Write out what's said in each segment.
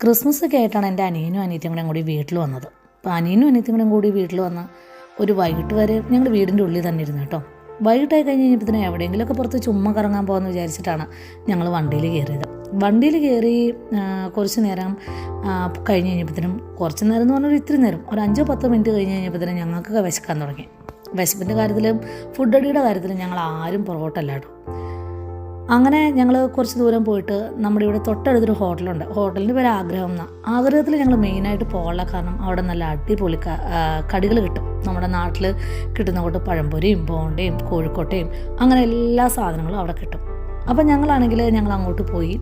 ക്രിസ്മസൊക്കെ ആയിട്ടാണ് എൻ്റെ അനിയനും അനിയത്തിയും കൂടെ വീട്ടിൽ വന്നത്. അപ്പോൾ അനിയനും അനിയത്തിയും കൂടി വീട്ടിൽ വന്ന് ഒരു വൈകിട്ട് വരെ ഞങ്ങൾ വീടിൻ്റെ ഉള്ളിൽ തന്നെ ഇരുന്നു കേട്ടോ. വൈകിട്ടായി കഴിഞ്ഞ് കഴിഞ്ഞപ്പോൾ എവിടെയെങ്കിലുമൊക്കെ പുറത്ത് ചുമ്മാ കറങ്ങാൻ പോകാമെന്ന് വിചാരിച്ചിട്ടാണ് ഞങ്ങൾ വണ്ടിയിൽ കയറിയത്. വണ്ടിയിൽ കയറി കുറച്ച് നേരം കഴിഞ്ഞ് കഴിഞ്ഞപ്പോഴത്തേനും, കുറച്ച് നേരം എന്ന് പറഞ്ഞാൽ ഇത്തിരി നേരം, ഒരു 5-10 മിനിറ്റ് കഴിഞ്ഞ് കഴിഞ്ഞപ്പോഴത്തേനും ഞങ്ങൾക്ക് വിശക്കാൻ തുടങ്ങി. വിശപ്പിൻ്റെ കാര്യത്തിലും ഫുഡ് അടിയുടെ കാര്യത്തിലും ഞങ്ങൾ ആരും പുറകോട്ടല്ല കേട്ടോ. അങ്ങനെ ഞങ്ങൾ കുറച്ച് ദൂരം പോയിട്ട് നമ്മുടെ ഇവിടെ തൊട്ടടുത്തൊരു ഹോട്ടലുണ്ട്. ഹോട്ടലിൻ്റെ പേര് ആഗ്രഹം എന്നാണ്. ആഗ്രഹത്തിൽ ഞങ്ങൾ മെയിനായിട്ട് പോകാനുള്ള കാരണം അവിടെ നല്ല അടിപൊളി കടികൾ കിട്ടും. നമ്മുടെ നാട്ടിൽ കിട്ടുന്ന കൊണ്ട് പഴംപൊരിയും ബോണ്ടയും കോഴിക്കോട്ടയും അങ്ങനെ എല്ലാ സാധനങ്ങളും അവിടെ കിട്ടും. അപ്പം ഞങ്ങൾ അങ്ങോട്ട് പോയി.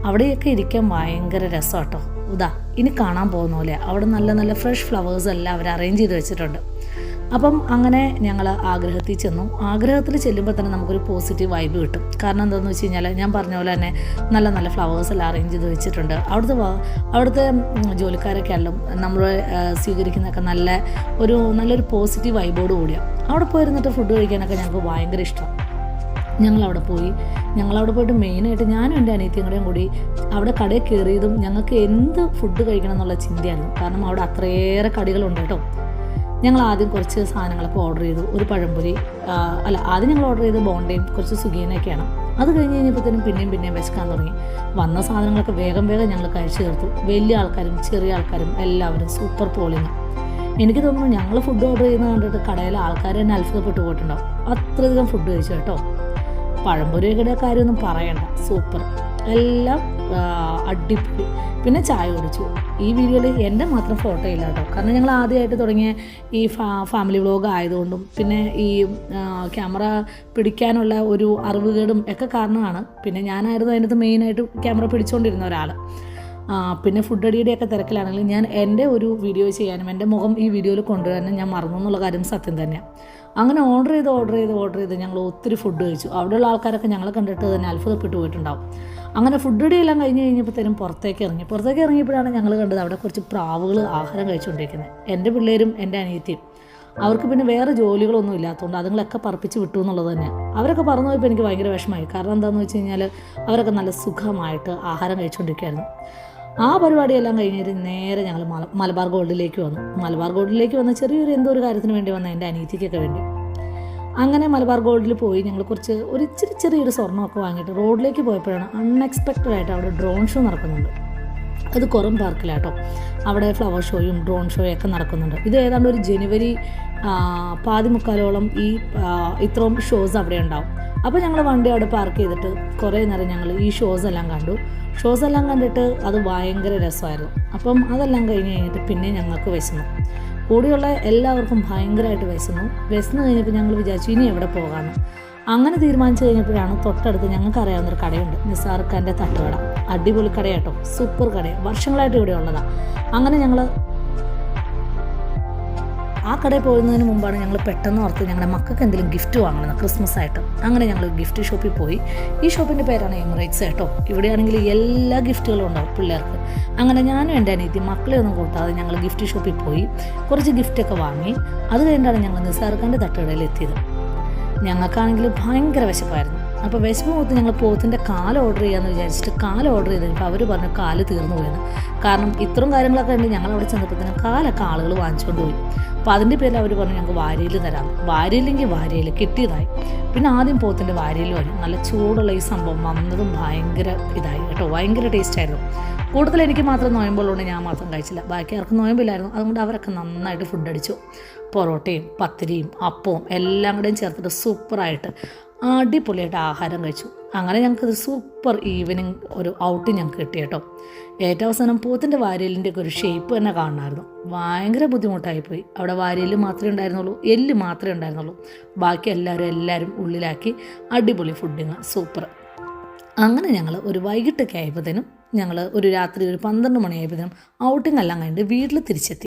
അവിടെയൊക്കെ ഇരിക്കാൻ ഭയങ്കര രസം കേട്ടോ. ഇനി കാണാൻ പോകുന്ന പോലെ അവിടെ നല്ല നല്ല ഫ്രഷ് ഫ്ലവേഴ്സ് എല്ലാം അവർ അറേഞ്ച് ചെയ്ത് വെച്ചിട്ടുണ്ട്. അപ്പം അങ്ങനെ ഞങ്ങൾ ആഗ്രഹത്തിൽ ചെന്നു. ആഗ്രഹത്തിൽ ചെല്ലുമ്പോൾ തന്നെ നമുക്കൊരു പോസിറ്റീവ് വൈബ് കിട്ടും. കാരണം എന്താണെന്ന് വെച്ച് കഴിഞ്ഞാൽ, ഞാൻ പറഞ്ഞ പോലെ തന്നെ നല്ല നല്ല ഫ്ലവേഴ്സ് എല്ലാം അറേഞ്ച് ചെയ്ത് വെച്ചിട്ടുണ്ട്. അവിടുത്തെ ജോലിക്കാരൊക്കെ ആയാലും നമ്മൾ സ്വീകരിക്കുന്നതൊക്കെ നല്ലൊരു പോസിറ്റീവ് വൈബോട് കൂടിയാണ്. അവിടെ പോയിരുന്നിട്ട് ഫുഡ് കഴിക്കാനൊക്കെ ഞങ്ങൾക്ക് ഭയങ്കര ഇഷ്ടം. ഞങ്ങളവിടെ പോയിട്ട് മെയിനായിട്ട് ഞാനും എൻ്റെ അനിയത്തിയും കൂടി അവിടെ കടയിൽ കയറിയതും ഞങ്ങൾക്ക് എന്ത് ഫുഡ് കഴിക്കണം എന്നുള്ള ചിന്തയായിരുന്നു. കാരണം അവിടെ അത്രയേറെ കടികളുണ്ട് കേട്ടോ. ഞങ്ങൾ ആദ്യം കുറച്ച് സാധനങ്ങളൊക്കെ ഓർഡർ ചെയ്തു. ഒരു പഴംപൊരി ആദ്യം ഞങ്ങൾ ഓർഡർ ചെയ്ത് ബോണ്ടയും കുറച്ച് സുഖീനൊക്കെയാണ്. അത് കഴിഞ്ഞ് കഴിഞ്ഞപ്പോഴത്തേനും പിന്നെയും വിശക്കാൻ തുടങ്ങി. വന്ന സാധനങ്ങളൊക്കെ വേഗം ഞങ്ങൾ കഴിച്ചു തീർത്തു. വലിയ ആൾക്കാരും ചെറിയ ആൾക്കാരും എല്ലാവരും സൂപ്പർ പോളിങ്. എനിക്ക് തോന്നുന്നു ഞങ്ങൾ ഫുഡ് ഓർഡർ ചെയ്യുന്നത് കണ്ടിട്ട് കടയിലെ ആൾക്കാർ തന്നെ അത്ഭുതപ്പെട്ടു പോയിട്ടുണ്ടാവും. അത്രയധികം ഫുഡ് കഴിച്ചു കേട്ടോ. പഴംപൊരിയുടെ കാര്യമൊന്നും പറയണ്ട, സൂപ്പർ, എല്ലാം അടിപൊളി. പിന്നെ ചായ കുടിച്ചു. ഈ വീഡിയോയിൽ എൻ്റെ മാത്രം ഫോട്ടോ ഇല്ല കേട്ടോ. കാരണം ഞങ്ങൾ ആദ്യമായിട്ട് തുടങ്ങിയ ഈ ഫാമിലി വ്ലോഗ് ആയതുകൊണ്ടും പിന്നെ ഈ ക്യാമറ പിടിക്കാനുള്ള ഒരു അറിവുകേടും ഒക്കെ കാരണമാണ്. പിന്നെ ഞാനായിരുന്നു അതിനകത്ത് മെയിനായിട്ട് ക്യാമറ പിടിച്ചുകൊണ്ടിരുന്ന ഒരാൾ. പിന്നെ ഫുഡ് അടിയുടെയൊക്കെ തിരക്കിലാണെങ്കിലും ഞാൻ എൻ്റെ ഒരു വീഡിയോ ചെയ്യാനും എൻ്റെ മുഖം ഈ വീഡിയോയിൽ കൊണ്ടുവരാനും ഞാൻ മറന്നു എന്നുള്ള കാര്യം സത്യം തന്നെയാണ്. അങ്ങനെ ഓർഡർ ചെയ്ത് ഞങ്ങൾ ഒത്തിരി ഫുഡ് കഴിച്ചു. അവിടെയുള്ള ആൾക്കാരൊക്കെ ഞങ്ങളെ കണ്ടിട്ട് തന്നെ അത്ഭുതപ്പെട്ടു പോയിട്ടുണ്ടാവും. അങ്ങനെ ഫുഡ് അടിയെല്ലാം കഴിഞ്ഞ് കഴിഞ്ഞപ്പോഴത്തേനും പുറത്തേക്ക് ഇറങ്ങിയപ്പോഴാണ് ഞങ്ങൾ കണ്ടത് അവിടെ കുറച്ച് പ്രാവുകൾ ആഹാരം കഴിച്ചുകൊണ്ടിരിക്കുന്നത്. എൻ്റെ പിള്ളേരും എൻ്റെ അനിയത്തിയും. അവർക്ക് പിന്നെ വേറെ ജോലികളൊന്നും ഇല്ലാത്തതുകൊണ്ട് അതുങ്ങളൊക്കെ പറപ്പിച്ച് വിട്ടു എന്നുള്ളത് തന്നെ. അവരൊക്കെ പറന്നു പോയപ്പോൾ എനിക്ക് ഭയങ്കര വിഷമമായി. കാരണം എന്താണെന്ന് വെച്ച് കഴിഞ്ഞാൽ അവരൊക്കെ നല്ല സുഖമായിട്ട് ആഹാരം കഴിച്ചുകൊണ്ടിരിക്കുകയായിരുന്നു. ആ പരിപാടിയെല്ലാം കഴിഞ്ഞിട്ട് നേരെ ഞങ്ങൾ മലബാർ ഗോൾഡിലേക്ക് വന്ന് ചെറിയൊരു എന്തോ ഒരു കാര്യത്തിന് വേണ്ടി വന്ന എൻ്റെ അനിയത്തിക്കൊക്കെ വേണ്ടി. അങ്ങനെ മലബാർ ഗോൾഡിൽ പോയി ഞങ്ങൾ ഒരു ചെറിയൊരു സ്വർണ്ണമൊക്കെ വാങ്ങിയിട്ട് റോഡിലേക്ക് പോയപ്പോഴാണ് അൺഎക്സ്പെക്റ്റഡ് ആയിട്ട് അവിടെ ഡ്രോൺ ഷോ നടക്കുന്നുണ്ട്. അത് കുറം പാർക്കിലാട്ടോ. അവിടെ ഫ്ലവർ ഷോയും ഡ്രോൺ ഷോയൊക്കെ നടക്കുന്നുണ്ട്. ഇത് ഏതാണ്ട് ഒരു ജനുവരി 15-16 ഇത്രയും ഷോസ് അവിടെ ഉണ്ടാവും. അപ്പോൾ ഞങ്ങൾ വണ്ടി അവിടെ പാർക്ക് ചെയ്തിട്ട് കുറേ നേരം ഞങ്ങൾ ഈ ഷോസ് എല്ലാം കണ്ടിട്ട് അത് ഭയങ്കര രസമായിരുന്നു. അപ്പം അതെല്ലാം കഴിഞ്ഞിട്ട് പിന്നെ ഞങ്ങൾക്ക് വിശന്നു. കൂടെയുള്ള എല്ലാവർക്കും ഭയങ്കരമായിട്ട് വിശന്നു കഴിഞ്ഞപ്പോൾ ഞങ്ങൾ വിചാരിച്ചു ഇനി എവിടെ പോകാമെന്ന്. അങ്ങനെ തീരുമാനിച്ചു കഴിഞ്ഞപ്പോഴാണ് തൊട്ടടുത്ത് ഞങ്ങൾക്ക് അറിയാവുന്നൊരു കടയുണ്ട്, നിസാർ ഖാൻ്റെ തട്ടുകട. അടിപൊളി കടയാട്ടോ, സൂപ്പർ കടയാണ്, വർഷങ്ങളായിട്ട് ഇവിടെ ഉള്ളതാണ്. അങ്ങനെ ഞങ്ങൾ ആ കടയിൽ പോകുന്നതിന് മുമ്പാണ് ഞങ്ങൾ പെട്ടെന്ന് ഓർത്ത് ഞങ്ങളുടെ മക്കൾക്ക് എന്തെങ്കിലും ഗിഫ്റ്റ് വാങ്ങണം ക്രിസ്മസ് ആയിട്ട്. അങ്ങനെ ഞങ്ങൾ ഗിഫ്റ്റ് ഷോപ്പിൽ പോയി. ഈ ഷോപ്പിൻ്റെ പേരാണ് എമിറേറ്റ്സ് കേട്ടോ. ഇവിടെയാണെങ്കിൽ എല്ലാ ഗിഫ്റ്റുകളും ഉണ്ടാവും പിള്ളേർക്ക്. അങ്ങനെ ഞാനും എൻ്റെ അനിയത്തി മക്കളെ ഒന്നും കൂട്ടാതെ ഞങ്ങൾ ഗിഫ്റ്റ് ഷോപ്പിൽ പോയി കുറച്ച് ഗിഫ്റ്റൊക്കെ വാങ്ങി. അത് കഴിഞ്ഞിട്ടാണ് ഞങ്ങൾ നിസാർ ഖാൻ്റെ തട്ടുകടയിൽ എത്തിയത്. ഞങ്ങൾക്കാണെങ്കിൽ ഭയങ്കര വിശപ്പായിരുന്നു. അപ്പോൾ വിശപ്പ് മുഖത്ത് ഞങ്ങൾ പോത്തിൻ്റെ കാല് ഓർഡർ ചെയ്യാമെന്ന് വിചാരിച്ചിട്ട് കാല് ഓർഡർ ചെയ്തപ്പോൾ അവർ പറഞ്ഞു കാല് തീർന്നു പോയെന്ന്. കാരണം ഇത്രയും കാര്യങ്ങളൊക്കെ ഉണ്ട്. ഞങ്ങൾ അവിടെ ചെന്നപ്പോഴത്തേനും കാലൊക്കെ ആളുകൾ വാങ്ങിച്ചുകൊണ്ട് പോയി. അപ്പോൾ അതിൻ്റെ പേരിൽ അവർ പറഞ്ഞു ഞങ്ങൾക്ക് വാരിയിൽ തരാം. വാരിയിൽ കിട്ടിയതായി. പിന്നെ ആദ്യം പോത്തിൻ്റെ വാരിയിൽ വരും. നല്ല ചൂടുള്ള ഈ സംഭവം വന്നതും ഭയങ്കര ഇതായി കേട്ടോ, ഭയങ്കര ടേസ്റ്റായിരുന്നു. കൂടുതൽ എനിക്ക് മാത്രം നോയമ്പുള്ളതുകൊണ്ട് ഞാൻ മാത്രം കഴിച്ചില്ല. ബാക്കി ആർക്കും നോയമ്പില്ലായിരുന്നു. അതുകൊണ്ട് അവരൊക്കെ നന്നായിട്ട് ഫുഡ് അടിച്ചു. പൊറോട്ടയും പത്തിരിയും അപ്പവും എല്ലാം കൂടെയും ചേർത്തിട്ട് സൂപ്പറായിട്ട് അടിപൊളിയായിട്ട് ആഹാരം കഴിച്ചു. അങ്ങനെ ഞങ്ങൾക്കത് സൂപ്പർ ഈവനിങ് ഒരു ഔട്ടിങ് ഞങ്ങൾക്ക് കിട്ടി കേട്ടോ. ഏറ്റവും അവസാനം പോത്തിൻ്റെ വാരിയലിൻ്റെ ഒക്കെ ഒരു ഷേപ്പ് തന്നെ കാണണമായിരുന്നു. ഭയങ്കര ബുദ്ധിമുട്ടായിപ്പോയി. അവിടെ വാരിയൽ മാത്രമേ ഉണ്ടായിരുന്നുള്ളൂ, എല്ല് മാത്രമേ ഉണ്ടായിരുന്നുള്ളൂ. ബാക്കി എല്ലാവരും ഉള്ളിലാക്കി അടിപൊളി ഫുഡിങ്, സൂപ്പർ. അങ്ങനെ ഞങ്ങൾ ഒരു വൈകിട്ടൊക്കെ ആയപ്പോഴത്തേനും ഒരു രാത്രി 12 മണിയായപ്പോഴത്തേനും ഔട്ടിങ് എല്ലാം കഴിഞ്ഞിട്ട് വീട്ടിൽ തിരിച്ചെത്തി.